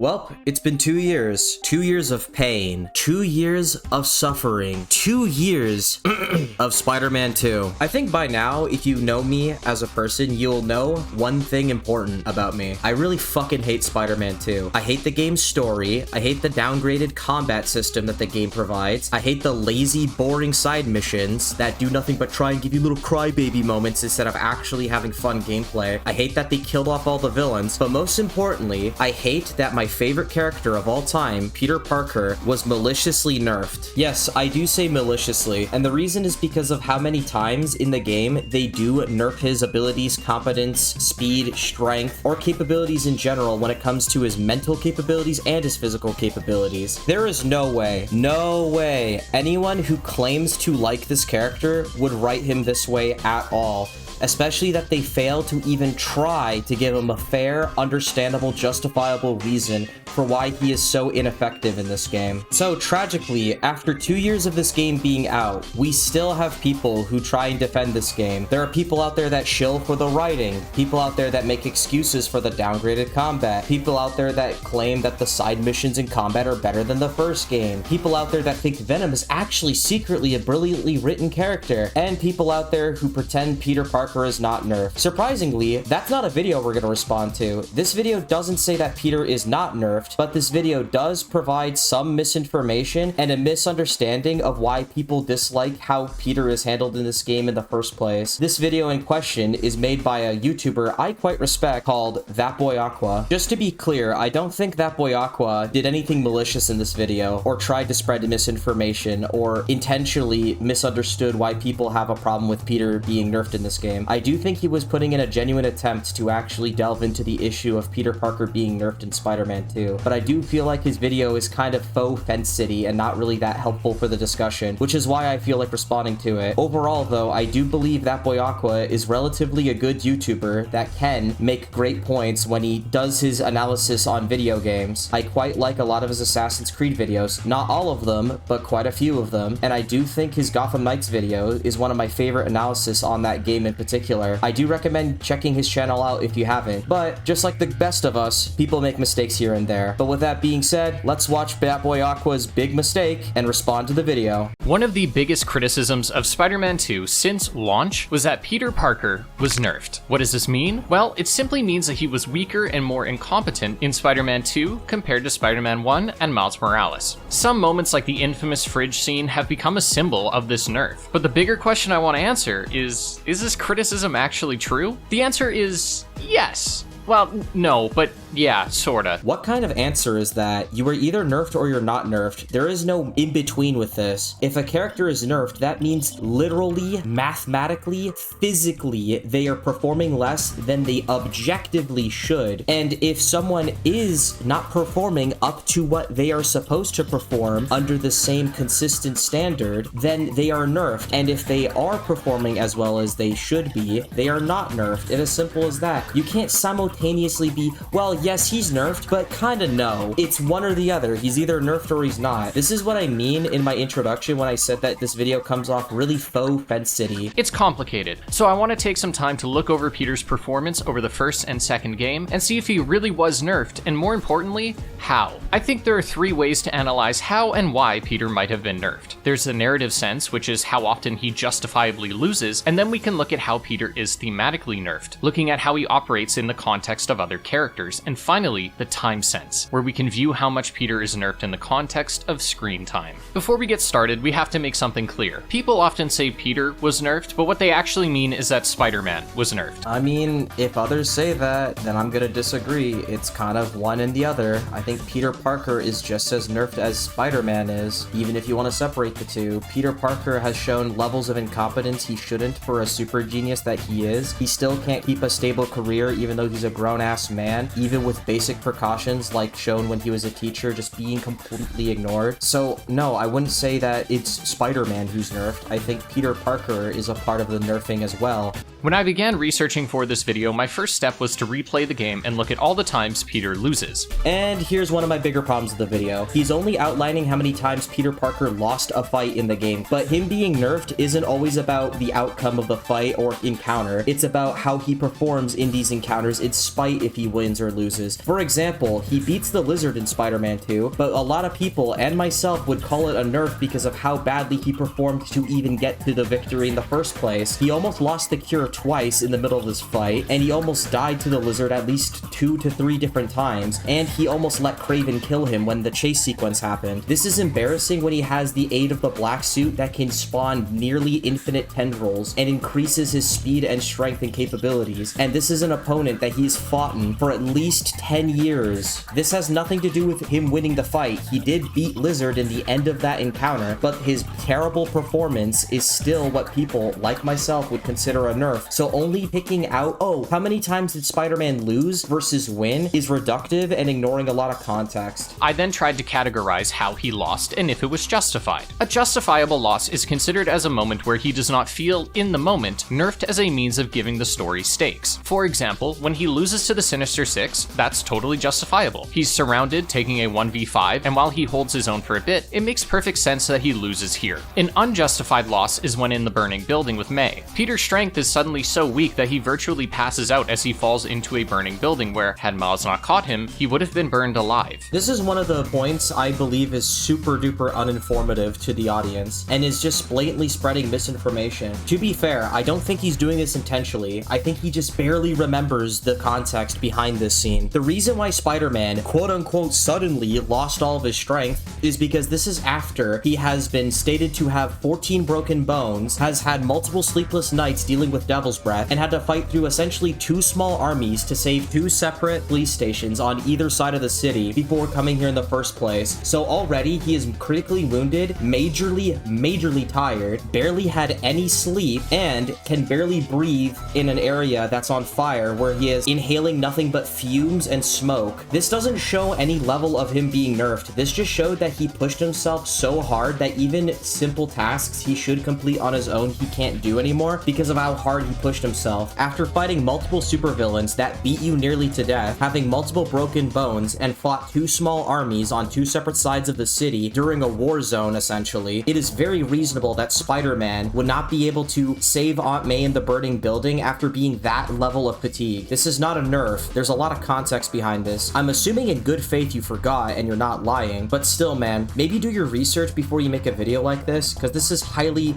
Well, it's been 2 years. 2 years of pain. 2 years of suffering. 2 years of Spider-Man 2. I think by now, if you know me as a person, you'll know one thing important about me. I really fucking hate Spider-Man 2. I hate the game's story. I hate the downgraded combat system that the game provides. I hate the lazy, boring side missions that do nothing but try and give you little crybaby moments instead of actually having fun gameplay. I hate that they killed off all the villains, but most importantly, I hate that my favorite character of all time, Peter Parker, was maliciously nerfed. Yes, I do say maliciously, and the reason is because of how many times in the game they do nerf his abilities, competence, speed, strength, or capabilities in general when it comes to his mental capabilities and his physical capabilities. There is no way anyone who claims to like this character would write him this way at all. Especially that they fail to even try to give him a fair, understandable, justifiable reason for why he is so ineffective in this game. So tragically, after 2 years of this game being out, we still have people who try and defend this game. There are people out there that shill for the writing, people out there that make excuses for the downgraded combat, people out there that claim that the side missions in combat are better than the first game, people out there that think Venom is actually secretly a brilliantly written character, and people out there who pretend Peter Parker is not nerfed. Surprisingly, that's not a video we're going to respond to. This video doesn't say that Peter is not nerfed, but this video does provide some misinformation and a misunderstanding of why people dislike how Peter is handled in this game in the first place. This video in question is made by a YouTuber I quite respect called That Boy Aqua. Just to be clear, I don't think That Boy Aqua did anything malicious in this video or tried to spread misinformation or intentionally misunderstood why people have a problem with Peter being nerfed in this game. I do think he was putting in a genuine attempt to actually delve into the issue of Peter Parker being nerfed in Spider-Man 2, but I do feel like his video is kind of faux Fence City and not really that helpful for the discussion, which is why I feel like responding to it. Overall, though, I do believe That Boy Aqua is relatively a good YouTuber that can make great points when he does his analysis on video games. I quite like a lot of his Assassin's Creed videos, not all of them, but quite a few of them, and I do think his Gotham Knights video is one of my favorite analysis on that game in particular. I do recommend checking his channel out if you haven't, but just like the best of us, people make mistakes here and there. But with that being said, let's watch That Boy Aqua's big mistake and respond to the video. One of the biggest criticisms of Spider-Man 2 since launch was that Peter Parker was nerfed. What does this mean? Well, it simply means that he was weaker and more incompetent in Spider-Man 2 compared to Spider-Man 1 and Miles Morales. Some moments like the infamous fridge scene have become a symbol of this nerf. But the bigger question I want to answer is this criticism actually true? The answer is yes. Well, no, but yeah, sorta. What kind of answer is that? You are either nerfed or you're not nerfed. There is no in-between with this. If a character is nerfed, that means literally, mathematically, physically, they are performing less than they objectively should. And if someone is not performing up to what they are supposed to perform under the same consistent standard, then they are nerfed. And if they are performing as well as they should be, they are not nerfed. It's as simple as that. You can't simultaneously be, well, yes, he's nerfed, but kinda no. It's one or the other. He's either nerfed or he's not. This is what I mean in my introduction when I said that this video comes off really faux Fence City. It's complicated, so I want to take some time to look over Peter's performance over the first and second game and see if he really was nerfed, and more importantly, how. I think there are 3 ways to analyze how and why Peter might have been nerfed. There's the narrative sense, which is how often he justifiably loses, and then we can look at how Peter is thematically nerfed, looking at how he operates in the context of other characters, and finally, the time sense, where we can view how much Peter is nerfed in the context of screen time. Before we get started, we have to make something clear. People often say Peter was nerfed, but what they actually mean is that Spider-Man was nerfed. I mean, if others say that, then I'm gonna disagree. It's kind of one and the other. I think Peter Parker is just as nerfed as Spider-Man is, even if you want to separate the two. Peter Parker has shown levels of incompetence he shouldn't for a super genius that he is. He still can't keep a stable career even though he's a grown-ass man, even with basic precautions like shown when he was a teacher just being completely ignored. So no, I wouldn't say that it's Spider-Man who's nerfed. I think Peter Parker is a part of the nerfing as well. When I began researching for this video, my first step was to replay the game and look at all the times Peter loses. And here's one of my bigger problems with the video. He's only outlining how many times Peter Parker lost a fight in the game, but him being nerfed isn't always about the outcome of the fight or encounter. It's about how he performs in these encounters in spite if he wins or loses. For example, he beats the Lizard in Spider-Man 2, but a lot of people and myself would call it a nerf because of how badly he performed to even get to the victory in the first place. He almost lost the cure twice in the middle of this fight, and he almost died to the Lizard at least 2 to 3 different times, and he almost let Kraven kill him when the chase sequence happened. This is embarrassing when he has the aid of the black suit that can spawn nearly infinite tendrils and increases his speed and strength and capabilities, and this is an opponent that he's fought in for at least 10 years. This has nothing to do with him winning the fight. He did beat Lizard in the end of that encounter, but his terrible performance is still what people, like myself, would consider a nerf. So only picking out, oh, how many times did Spider-Man lose versus win is reductive and ignoring a lot of context. I then tried to categorize how he lost and if it was justified. A justifiable loss is considered as a moment where he does not feel, in the moment, nerfed as a means of giving the story stakes. For example, when he loses to the Sinister Six, that's totally justifiable. He's surrounded, taking a 1v5, and while he holds his own for a bit, it makes perfect sense that he loses here. An unjustified loss is when in the burning building with May. Peter's strength is suddenly so weak that he virtually passes out as he falls into a burning building where, had Miles not caught him, he would have been burned alive. This is one of the points I believe is super duper uninformative to the audience and is just blatantly spreading misinformation. To be fair, I don't think he's doing this intentionally. I think he just barely remembers the context behind this scene. The reason why Spider-Man quote unquote suddenly lost all of his strength is because this is after he has been stated to have 14 broken bones, has had multiple sleepless nights dealing with Devil's Breath, and had to fight through essentially 2 small armies to save 2 separate police stations on either side of the city before coming here in the first place. So already he is critically wounded, majorly tired, barely had any sleep, and can barely breathe in an area that's on fire where he is inhaling nothing but fumes and smoke. This doesn't show any level of him being nerfed. This just showed that he pushed himself so hard that even simple tasks he should complete on his own he can't do anymore because of how hard he pushed himself. After fighting multiple supervillains that beat you nearly to death, having multiple broken bones, and fought 2 small armies on 2 separate sides of the city during a war zone essentially, it is very reasonable that Spider-Man would not be able to save Aunt May in the burning building after being that level of fatigue. This is not a nerf. There's a lot of context behind this. I'm assuming in good faith you forgot and you're not lying, but still, man, maybe do your research before you make a video like this, because this is highly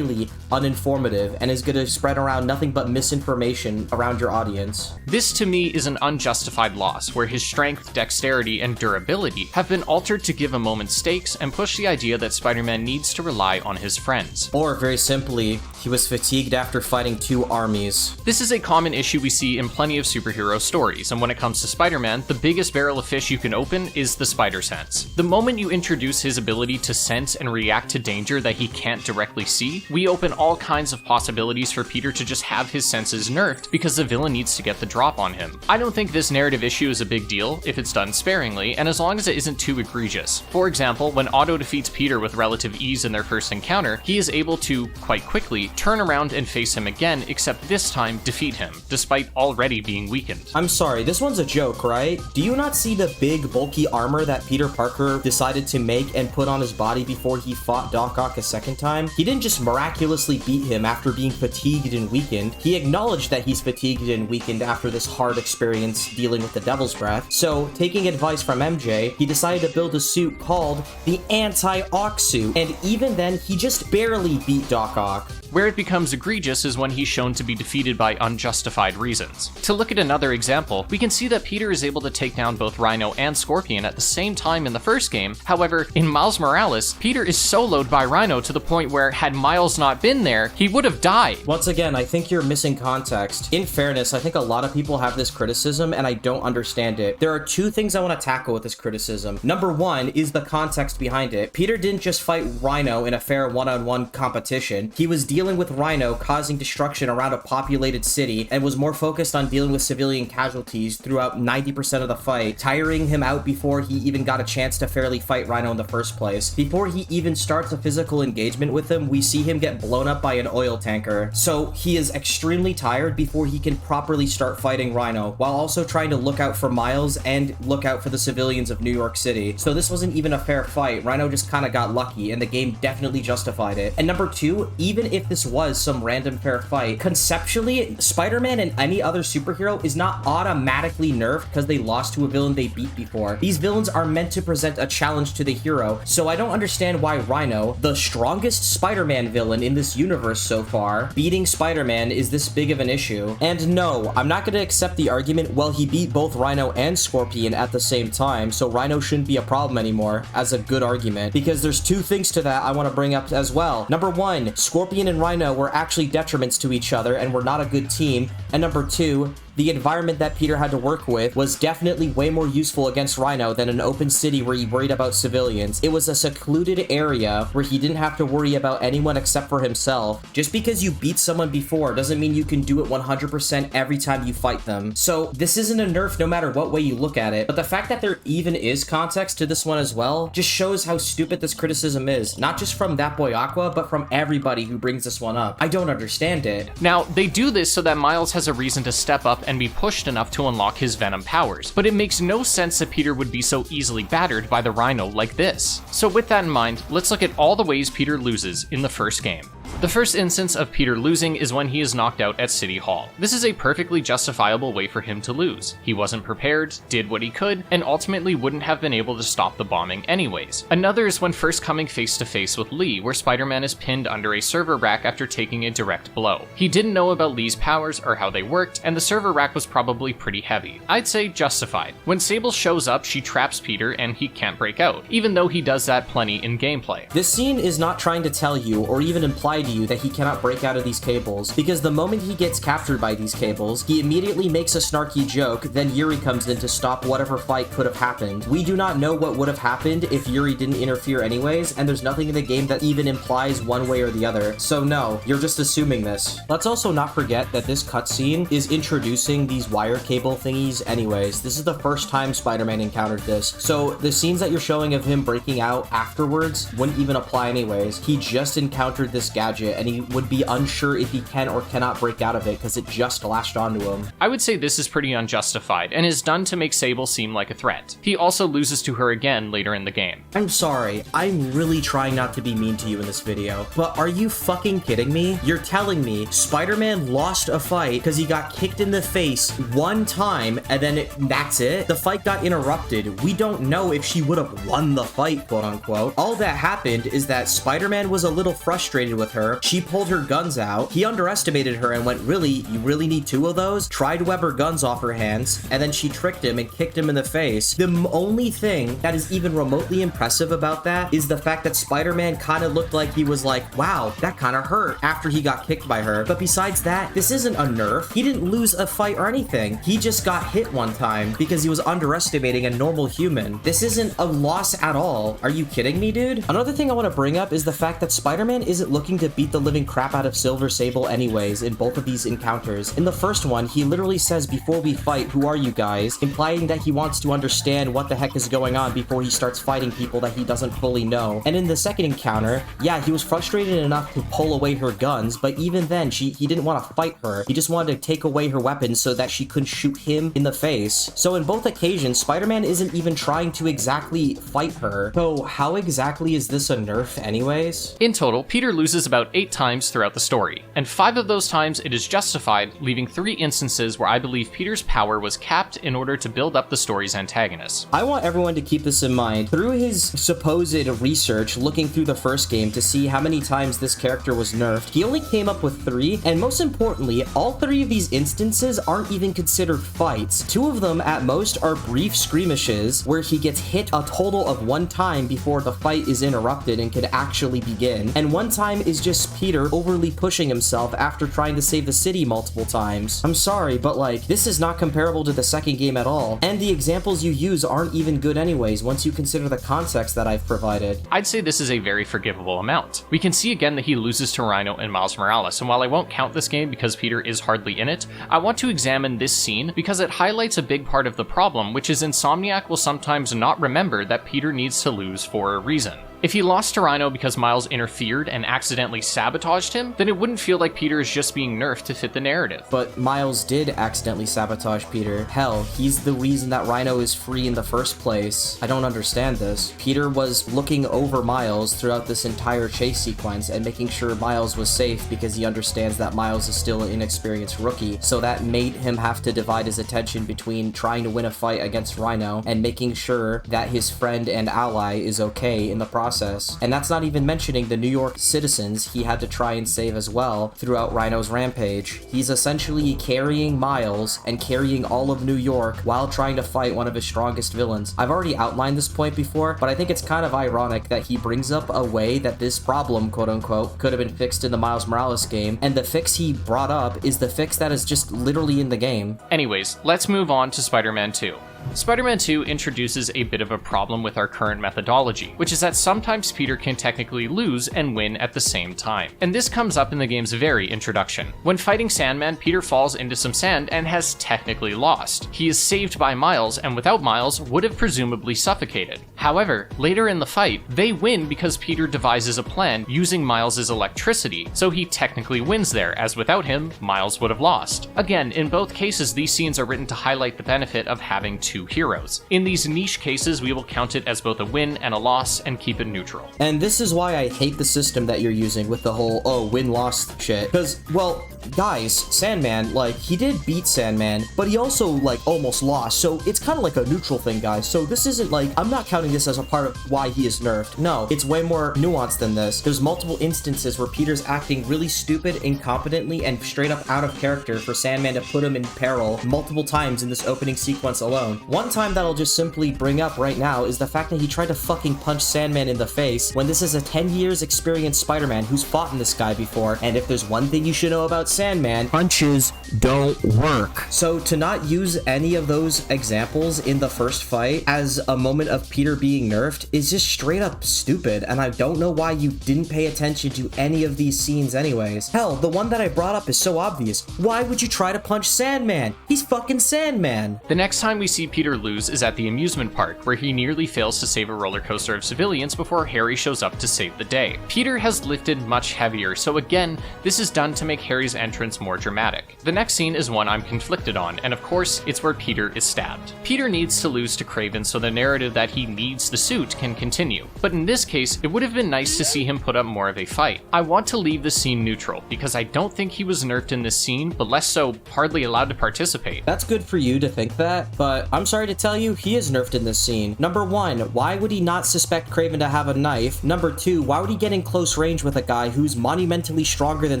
uninformative and is going to spread around nothing but misinformation around your audience. This to me is an unjustified loss, where his strength, dexterity, and durability have been altered to give a moment stakes and push the idea that Spider-Man needs to rely on his friends. Or very simply, he was fatigued after fighting 2 armies. This is a common issue we see in plenty of superhero stories, and when it comes to Spider-Man, the biggest barrel of fish you can open is the spider sense. The moment you introduce his ability to sense and react to danger that he can't directly see, we open all kinds of possibilities for Peter to just have his senses nerfed because the villain needs to get the drop on him. I don't think this narrative issue is a big deal if it's done sparingly, and as long as it isn't too egregious. For example, when Otto defeats Peter with relative ease in their first encounter, he is able to, quite quickly, turn around and face him again, except this time defeat him, despite already being weakened. I'm sorry, this one's a joke, right? Do you not see the big bulky armor that Peter Parker decided to make and put on his body before he fought Doc Ock a second time? He didn't just miraculously beat him after being fatigued and weakened. He acknowledged that he's fatigued and weakened after this hard experience dealing with the Devil's Breath. So, taking advice from MJ, he decided to build a suit called the Anti-Ock suit, and even then, he just barely beat Doc Ock. Where it becomes egregious is when he's shown to be defeated by unjustified reasons. To look at another example, we can see that Peter is able to take down both Rhino and Scorpion at the same time in the first game. However, in Miles Morales, Peter is soloed by Rhino to the point where, had Miles not been there, he would have died. Once again, I think you're missing context. In fairness, I think a lot of people have this criticism and I don't understand it. There are 2 things I want to tackle with this criticism. Number 1 is the context behind it. Peter didn't just fight Rhino in a fair one-on-one competition. He was dealing dealing with Rhino causing destruction around a populated city and was more focused on dealing with civilian casualties throughout 90% of the fight, tiring him out before he even got a chance to fairly fight Rhino in the first place. Before he even starts a physical engagement with him, we see him get blown up by an oil tanker. So he is extremely tired before he can properly start fighting Rhino, while also trying to look out for Miles and look out for the civilians of New York City. So this wasn't even a fair fight. Rhino just kind of got lucky, and the game definitely justified it. And number two, even if this was some random fair fight, conceptually, Spider-Man and any other superhero is not automatically nerfed because they lost to a villain they beat before. These villains are meant to present a challenge to the hero, so I don't understand why Rhino, the strongest Spider-Man villain in this universe so far, beating Spider-Man is this big of an issue. And no, I'm not going to accept the argument, well, he beat both Rhino and Scorpion at the same time, so Rhino shouldn't be a problem anymore, as a good argument, because there's two things to that I want to bring up as well. Number one, Scorpion and Rhino were actually detriments to each other and were not a good team. And number two, the environment that Peter had to work with was definitely way more useful against Rhino than an open city where he worried about civilians. It was a secluded area where he didn't have to worry about anyone except for himself. Just because you beat someone before doesn't mean you can do it 100% every time you fight them. So this isn't a nerf no matter what way you look at it, but the fact that there even is context to this one as well just shows how stupid this criticism is. Not just from that boy Aqua, but from everybody who brings this one up. I don't understand it. Now, they do this so that Miles has a reason to step up and be pushed enough to unlock his Venom powers, but it makes no sense that Peter would be so easily battered by the Rhino like this. So with that in mind, let's look at all the ways Peter loses in the first game. The first instance of Peter losing is when he is knocked out at City Hall. This is a perfectly justifiable way for him to lose. He wasn't prepared, did what he could, and ultimately wouldn't have been able to stop the bombing anyways. Another is when first coming face to face with Lee, where Spider-Man is pinned under a server rack after taking a direct blow. He didn't know about Lee's powers or how they worked, and the server rack was probably pretty heavy. I'd say justified. When Sable shows up, she traps Peter and he can't break out, even though he does that plenty in gameplay. This scene is not trying to tell you or even imply to you that he cannot break out of these cables, because the moment he gets captured by these cables, he immediately makes a snarky joke, then Yuri comes in to stop whatever fight could have happened. We do not know what would have happened if Yuri didn't interfere anyways, and there's nothing in the game that even implies one way or the other. So no, you're just assuming this. Let's also not forget that this cutscene is introducing these wire cable thingies anyways. This is the first time Spider-Man encountered this, so the scenes that you're showing of him breaking out afterwards wouldn't even apply anyways. He just encountered this gadget and he would be unsure if he can or cannot break out of it because it just latched onto him. I would say this is pretty unjustified and is done to make Sable seem like a threat. He also loses to her again later in the game. I'm sorry, I'm really trying not to be mean to you in this video, but are you fucking kidding me? You're telling me Spider-Man lost a fight because he got kicked in the face one time and then that's it? The fight got interrupted. We don't know if she would have won the fight, quote unquote. All that happened is that Spider-Man was a little frustrated with her. She pulled her guns out. He underestimated her and went, really? You really need two of those? Tried to web her guns off her hands, and then she tricked him and kicked him in the face. The only thing that is even remotely impressive about that is the fact that Spider-Man kind of looked like he was like, wow, that kind of hurt after he got kicked by her. But besides that, this isn't a nerf. He didn't lose a fight or anything. He just got hit one time because he was underestimating a normal human. This isn't a loss at all. Are you kidding me, dude? Another thing I want to bring up is the fact that Spider-Man isn't looking to beat the living crap out of Silver Sable anyways in both of these encounters. In the first one, he literally says, before we fight, who are you guys? Implying that he wants to understand what the heck is going on before he starts fighting people that he doesn't fully know. And in the second encounter, yeah, he was frustrated enough to pull away her guns, but even then, he didn't want to fight her. He just wanted to take away her weapons so that she couldn't shoot him in the face. So in both occasions, Spider-Man isn't even trying to exactly fight her. So how exactly is this a nerf anyways? In total, Peter loses about 8 times throughout the story, and 5 of those times it is justified, leaving 3 instances where I believe Peter's power was capped in order to build up the story's antagonists. I want everyone to keep this in mind. Through his supposed research, looking through the first game to see how many times this character was nerfed, he only came up with 3, and most importantly, all 3 of these instances aren't even considered fights. 2 of them at most are brief skirmishes where he gets hit a total of 1 time before the fight is interrupted and could actually begin, and 1 time is just just Peter overly pushing himself after trying to save the city multiple times. I'm sorry, but like, this is not comparable to the second game at all. And the examples you use aren't even good anyways, once you consider the context that I've provided. I'd say this is a very forgivable amount. We can see again that he loses to Rhino and Miles Morales, and while I won't count this game because Peter is hardly in it, I want to examine this scene because it highlights a big part of the problem, which is Insomniac will sometimes not remember that Peter needs to lose for a reason. If he lost to Rhino because Miles interfered and accidentally sabotaged him, then it wouldn't feel like Peter is just being nerfed to fit the narrative. But Miles did accidentally sabotage Peter. Hell, he's the reason that Rhino is free in the first place. I don't understand this. Peter was looking over Miles throughout this entire chase sequence and making sure Miles was safe because he understands that Miles is still an inexperienced rookie. So that made him have to divide his attention between trying to win a fight against Rhino and making sure that his friend and ally is okay in the process. And that's not even mentioning the New York citizens he had to try and save as well throughout Rhino's rampage. He's essentially carrying Miles and carrying all of New York while trying to fight one of his strongest villains. I've already outlined this point before, but I think it's kind of ironic that he brings up a way that this problem, quote unquote, could have been fixed in the Miles Morales game, and the fix he brought up is the fix that is just literally in the game. Anyways, let's move on to Spider-Man 2. Spider-Man 2 introduces a bit of a problem with our current methodology, which is that sometimes Peter can technically lose and win at the same time. And this comes up in the game's very introduction. When fighting Sandman, Peter falls into some sand and has technically lost. He is saved by Miles, and without Miles, would have presumably suffocated. However, later in the fight, they win because Peter devises a plan using Miles' electricity, so he technically wins there, as without him, Miles would have lost. Again, in both cases, these scenes are written to highlight the benefit of having two heroes. In these niche cases, we will count it as both a win and a loss and keep it neutral. And this is why I hate the system that you're using with the whole, oh, win-loss shit. Because, well, guys, Sandman, like, he did beat Sandman, but he also, like, almost lost. So it's kind of like a neutral thing, guys. So this isn't like, I'm not counting this as a part of why he is nerfed. No, it's way more nuanced than this. There's multiple instances where Peter's acting really stupid, incompetently, and straight up out of character for Sandman to put him in peril multiple times in this opening sequence alone. One time that I'll just simply bring up right now is the fact that he tried to fucking punch Sandman in the face when this is a 10 years experienced Spider-Man who's fought in this guy before, and if there's one thing you should know about Sandman, punches don't work. So to not use any of those examples in the first fight as a moment of Peter being nerfed is just straight up stupid, and I don't know why you didn't pay attention to any of these scenes anyways. Hell, the one that I brought up is so obvious. Why would you try to punch Sandman? He's fucking Sandman. The next time we see Peter lose is at the amusement park, where he nearly fails to save a roller coaster of civilians before Harry shows up to save the day. Peter has lifted much heavier, so again, this is done to make Harry's entrance more dramatic. The next scene is one I'm conflicted on, and of course, it's where Peter is stabbed. Peter needs to lose to Kraven so the narrative that he needs the suit can continue, but in this case, it would have been nice to see him put up more of a fight. I want to leave the scene neutral, because I don't think he was nerfed in this scene, but less so, hardly allowed to participate. That's good for you to think that, but I'm sorry to tell you, he is nerfed in this scene. Number one, why would he not suspect Kraven to have a knife? Number two, why would he get in close range with a guy who's monumentally stronger than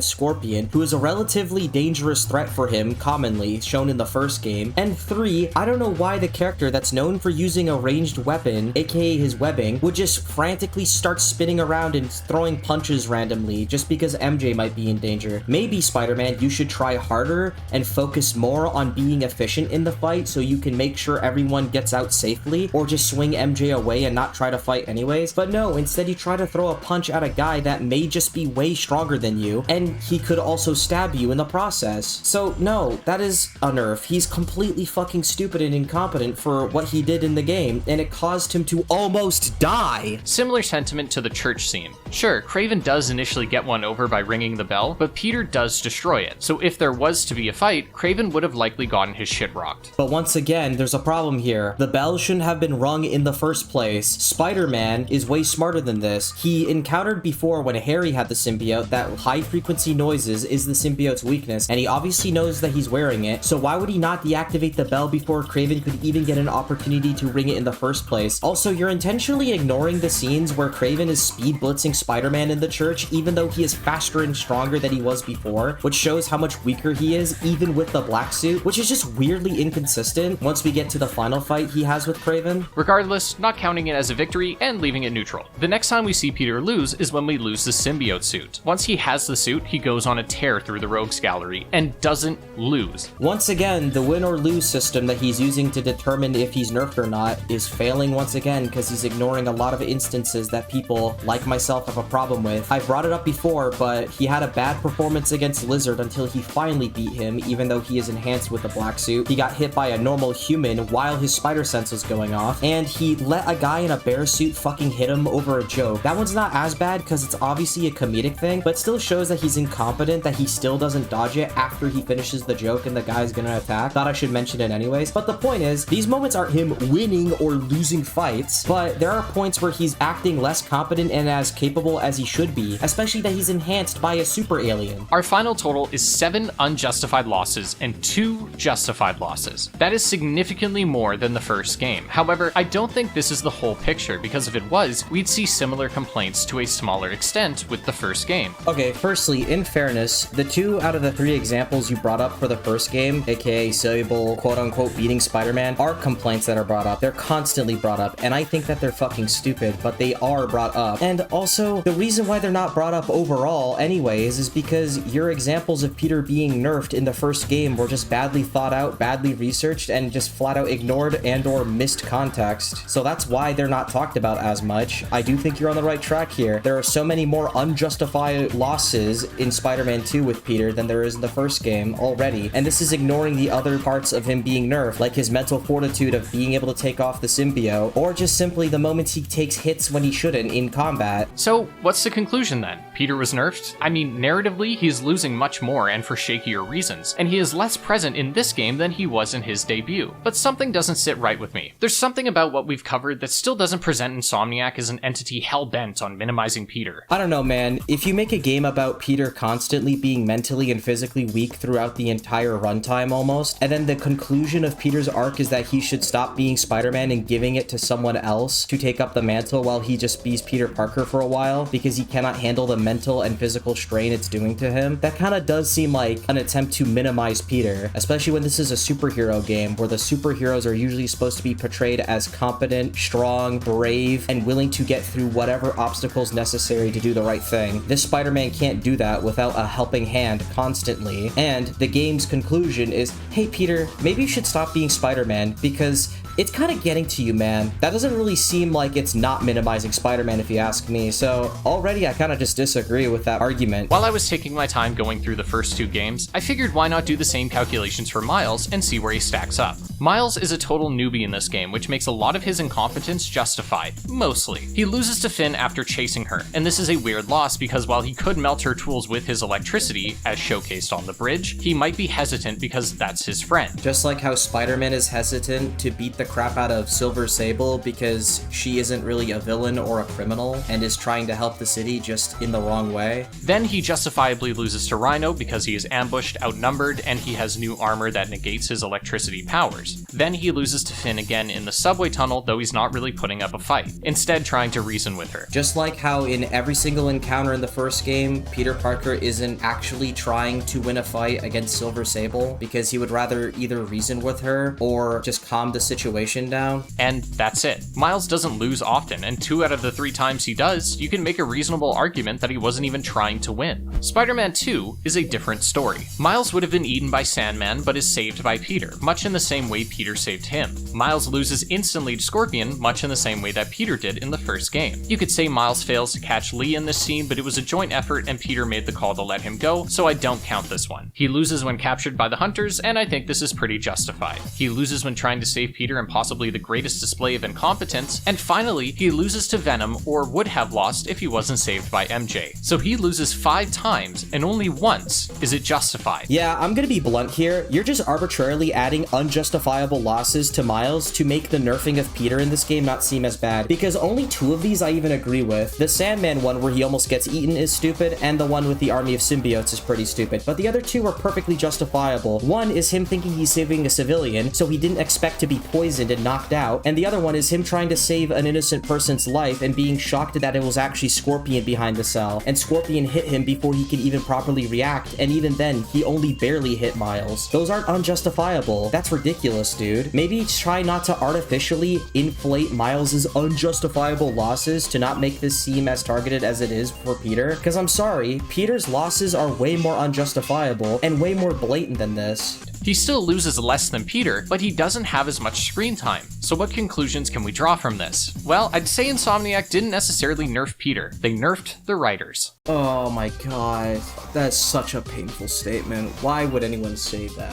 Scorpion, who is a relatively dangerous threat for him, commonly, shown in the first game? And three, I don't know why the character that's known for using a ranged weapon, aka his webbing, would just frantically start spinning around and throwing punches randomly just because MJ might be in danger. Maybe, Spider-Man, you should try harder and focus more on being efficient in the fight so you can make sure everyone gets out safely, or just swing MJ away and not try to fight anyways. But no, instead you try to throw a punch at a guy that may just be way stronger than you, and he could also stab you in the process. So no, that is a nerf. He's completely fucking stupid and incompetent for what he did in the game, and it caused him to almost die. Similar sentiment to the church scene. Sure, Kraven does initially get one over by ringing the bell, but Peter does destroy it. So if there was to be a fight, Kraven would have likely gotten his shit rocked. But once again, there's a problem here. The bell shouldn't have been rung in the first place. Spider-Man is way smarter than this. He encountered before when Harry had the symbiote that high frequency noises is the symbiote's weakness, and he obviously he knows that he's wearing it, so why would he not deactivate the bell before Kraven could even get an opportunity to ring it in the first place? Also, you're intentionally ignoring the scenes where Kraven is speed blitzing Spider-Man in the church, even though he is faster and stronger than he was before, which shows how much weaker he is, even with the black suit, which is just weirdly inconsistent once we get to the final fight he has with Kraven. Regardless, not counting it as a victory and leaving it neutral. The next time we see Peter lose is when we lose the symbiote suit. Once he has the suit, he goes on a tear through the rogues gallery and doesn't lose. Once again, the win or lose system that he's using to determine if he's nerfed or not is failing once again because he's ignoring a lot of instances that people like myself have a problem with. I brought it up before, but he had a bad performance against Lizard until he finally beat him, even though he is enhanced with the black suit. He got hit by a normal human while his spider sense was going off, and he let a guy in a bear suit fucking hit him over a joke. That one's not as bad because it's obviously a comedic thing, but still shows that he's incompetent, that he still doesn't dodge it after he finishes the joke and the guy's gonna attack. Thought I should mention it anyways. But the point is, these moments aren't him winning or losing fights, but there are points where he's acting less competent and as capable as he should be, especially that he's enhanced by a super alien. Our final total is 7 unjustified losses and 2 justified losses. That is significantly more than the first game. However, I don't think this is the whole picture, because if it was, we'd see similar complaints to a smaller extent with the first game. Okay, firstly, in fairness, the 2 out of the 3 examples you brought up for the first game, aka Soluble quote-unquote beating Spider-Man, are complaints that are brought up. They're constantly brought up, and I think that they're fucking stupid, but they are brought up. And also, the reason why they're not brought up overall anyways is because your examples of Peter being nerfed in the first game were just badly thought out, badly researched, and just flat out ignored and or missed context. So that's why they're not talked about as much. I do think you're on the right track here. There are so many more unjustified losses in Spider-Man 2 with Peter than there is in the first game already, and this is ignoring the other parts of him being nerfed, like his mental fortitude of being able to take off the symbiote, or just simply the moments he takes hits when he shouldn't in combat. So, what's the conclusion then? Peter was nerfed? I mean, narratively, he's losing much more and for shakier reasons, and he is less present in this game than he was in his debut. But something doesn't sit right with me. There's something about what we've covered that still doesn't present Insomniac as an entity hell-bent on minimizing Peter. I don't know, man. If you make a game about Peter constantly being mentally and physically weak throughout the entire runtime almost, and then the conclusion of Peter's arc is that he should stop being Spider-Man and giving it to someone else to take up the mantle while he just bees Peter Parker for a while because he cannot handle the mental and physical strain it's doing to him, that kind of does seem like an attempt to minimize Peter, especially when this is a superhero game where the superheroes are usually supposed to be portrayed as competent, strong, brave, and willing to get through whatever obstacles necessary to do the right thing. This Spider-Man can't do that without a helping hand constantly, and the game's conclusion is, hey Peter, maybe you should stop being Spider-Man because it's kind of getting to you, man. That doesn't really seem like it's not minimizing Spider-Man if you ask me, so already I kind of just disagree with that argument. While I was taking my time going through the first 2 games, I figured why not do the same calculations for Miles and see where he stacks up. Miles is a total newbie in this game, which makes a lot of his incompetence justified, mostly. He loses to Finn after chasing her, and this is a weird loss because while he could melt her tools with his electricity, as showcased on the bridge, he might be hesitant because that's his friend. Just like how Spider-Man is hesitant to beat the crap out of Silver Sable because she isn't really a villain or a criminal and is trying to help the city just in the wrong way. Then he justifiably loses to Rhino because he is ambushed, outnumbered, and he has new armor that negates his electricity powers. Then he loses to Finn again in the subway tunnel, though he's not really putting up a fight, instead trying to reason with her. Just like how in every single encounter in the first game, Peter Parker isn't actually trying to win a fight against Silver Sable because he would rather either reason with her or just calm the situation down. And that's it. Miles doesn't lose often, and 2 out of the 3 times he does, you can make a reasonable argument that he wasn't even trying to win. Spider-Man 2 is a different story. Miles would have been eaten by Sandman, but is saved by Peter, much in the same way Peter saved him. Miles loses instantly to Scorpion, much in the same way that Peter did in the first game. You could say Miles fails to catch Lee in this scene, but it was a joint effort and Peter made the call to let him go, so I don't count this one. He loses when captured by the Hunters, and I think this is pretty justified. He loses when trying to save Peter and possibly the greatest display of incompetence, and finally, he loses to Venom, or would have lost if he wasn't saved by MJ. So he loses 5 times, and only once is it justified. Yeah, I'm gonna be blunt here. You're just arbitrarily adding unjustifiable losses to Miles to make the nerfing of Peter in this game not seem as bad, because only 2 of these I even agree with. The Sandman one where he almost gets eaten is stupid, and the one with the army of symbiotes is pretty stupid, but the other 2 are perfectly justifiable. One is him thinking he's saving a civilian, so he didn't expect to be poisoned and knocked out, and the other one is him trying to save an innocent person's life and being shocked that it was actually Scorpion behind the cell, and Scorpion hit him before he could even properly react, and even then, he only barely hit Miles. Those aren't unjustifiable. That's ridiculous, dude. Maybe try not to artificially inflate Miles's unjustifiable losses to not make this seem as targeted as it is for Peter, because I'm sorry, Peter's losses are way more unjustifiable and way more blatant than this. He still loses less than Peter, but he doesn't have as much screen time. So what conclusions can we draw from this? Well, I'd say Insomniac didn't necessarily nerf Peter, they nerfed the writers. Oh my god, that's such a painful statement. Why would anyone say that?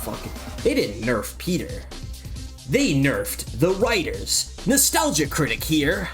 Fucking, they didn't nerf Peter. They nerfed the writers. Nostalgia critic here.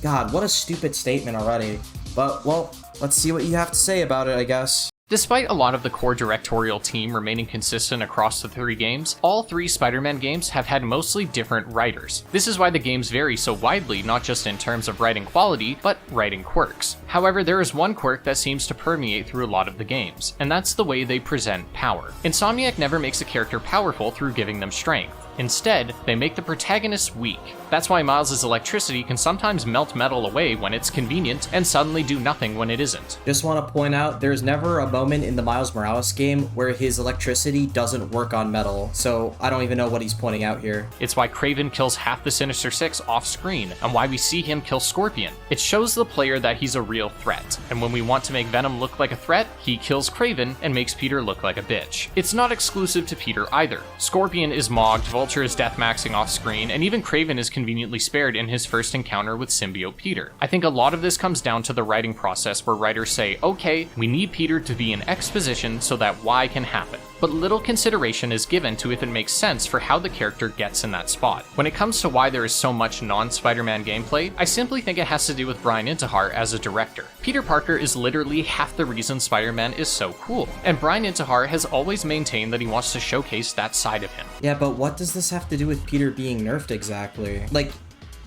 God, what a stupid statement already. But, well, let's see what you have to say about it, I guess. Despite a lot of the core directorial team remaining consistent across the 3 games, all 3 Spider-Man games have had mostly different writers. This is why the games vary so widely, not just in terms of writing quality, but writing quirks. However, there is one quirk that seems to permeate through a lot of the games, and that's the way they present power. Insomniac never makes a character powerful through giving them strength. Instead, they make the protagonist weak. That's why Miles' electricity can sometimes melt metal away when it's convenient and suddenly do nothing when it isn't. Just want to point out, there's never a moment in the Miles Morales game where his electricity doesn't work on metal, so I don't even know what he's pointing out here. It's why Kraven kills half the Sinister Six off screen, and why we see him kill Scorpion. It shows the player that he's a real threat, and when we want to make Venom look like a threat, he kills Kraven and makes Peter look like a bitch. It's not exclusive to Peter either. Scorpion is mogged, Vulture is deathmaxing off screen, and even Kraven is conveniently spared in his first encounter with symbiote Peter. I think a lot of this comes down to the writing process where writers say, okay, we need Peter to be in X position so that Y can happen. But little consideration is given to if it makes sense for how the character gets in that spot. When it comes to why there is so much non-Spider-Man gameplay, I simply think it has to do with Brian Intihar as a director. Peter Parker is literally half the reason Spider-Man is so cool, and Brian Intihar has always maintained that he wants to showcase that side of him. Yeah, but what does this have to do with Peter being nerfed exactly? Like,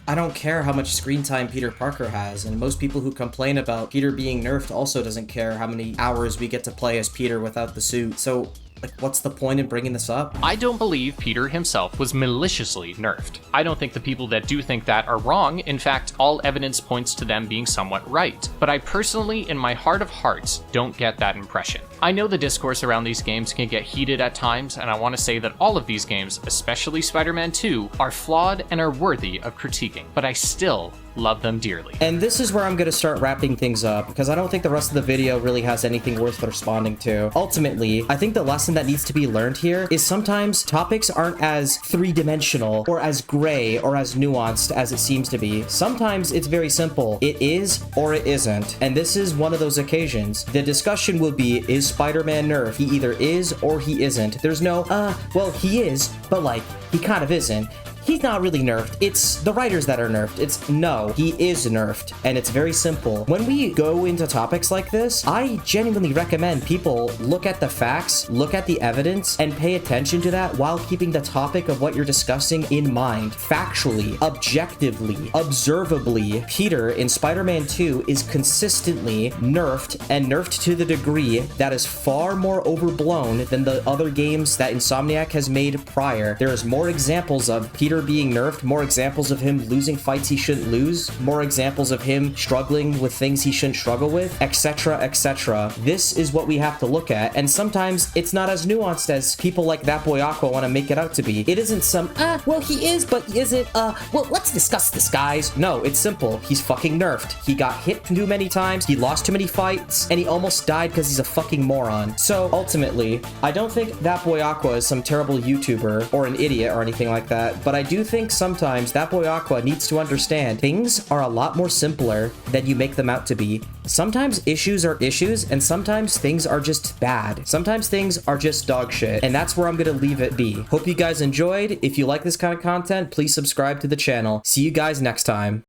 I don't care how much screen time Peter Parker has, and most people who complain about Peter being nerfed also doesn't care how many hours we get to play as Peter without the suit. So, like, what's the point in bringing this up? I don't believe Peter himself was maliciously nerfed. I don't think the people that do think that are wrong. In fact, all evidence points to them being somewhat right. But I personally, in my heart of hearts, don't get that impression. I know the discourse around these games can get heated at times, and I want to say that all of these games, especially Spider-Man 2, are flawed and are worthy of critiquing, but I still love them dearly. And this is where I'm going to start wrapping things up, because I don't think the rest of the video really has anything worth responding to. Ultimately, I think the lesson that needs to be learned here is sometimes topics aren't as three-dimensional or as gray or as nuanced as it seems to be. Sometimes it's very simple. It is or it isn't. And this is one of those occasions. The discussion will be, is Spider-Man nerfed? He either is or he isn't. There's no, well, he is, but like, he kind of isn't. He's not really nerfed. It's the writers that are nerfed. It's no, he is nerfed. And it's very simple. When we go into topics like this, I genuinely recommend people look at the facts, look at the evidence, and pay attention to that while keeping the topic of what you're discussing in mind. Factually, objectively, observably, Peter in Spider-Man 2 is consistently nerfed, and nerfed to the degree that is far more overblown than the other games that Insomniac has made prior. There is more examples of Peter being nerfed, more examples of him losing fights he shouldn't lose, more examples of him struggling with things he shouldn't struggle with, etc., etc. This is what we have to look at, and sometimes it's not as nuanced as people like that boy Aqua want to make it out to be. It isn't some, well, he is, but he isn't, well, let's discuss this, guys. No, it's simple. He's fucking nerfed. He got hit too many times, he lost too many fights, and he almost died because he's a fucking moron. So, ultimately, I don't think that boy Aqua is some terrible YouTuber or an idiot or anything like that, but I I do think sometimes that boy Aqua needs to understand things are a lot more simpler than you make them out to be. Sometimes issues are issues, and sometimes things are just bad. Sometimes things are just dog shit, and that's where I'm gonna leave it be. Hope you guys enjoyed. If you like this kind of content, please subscribe to the channel. See you guys next time.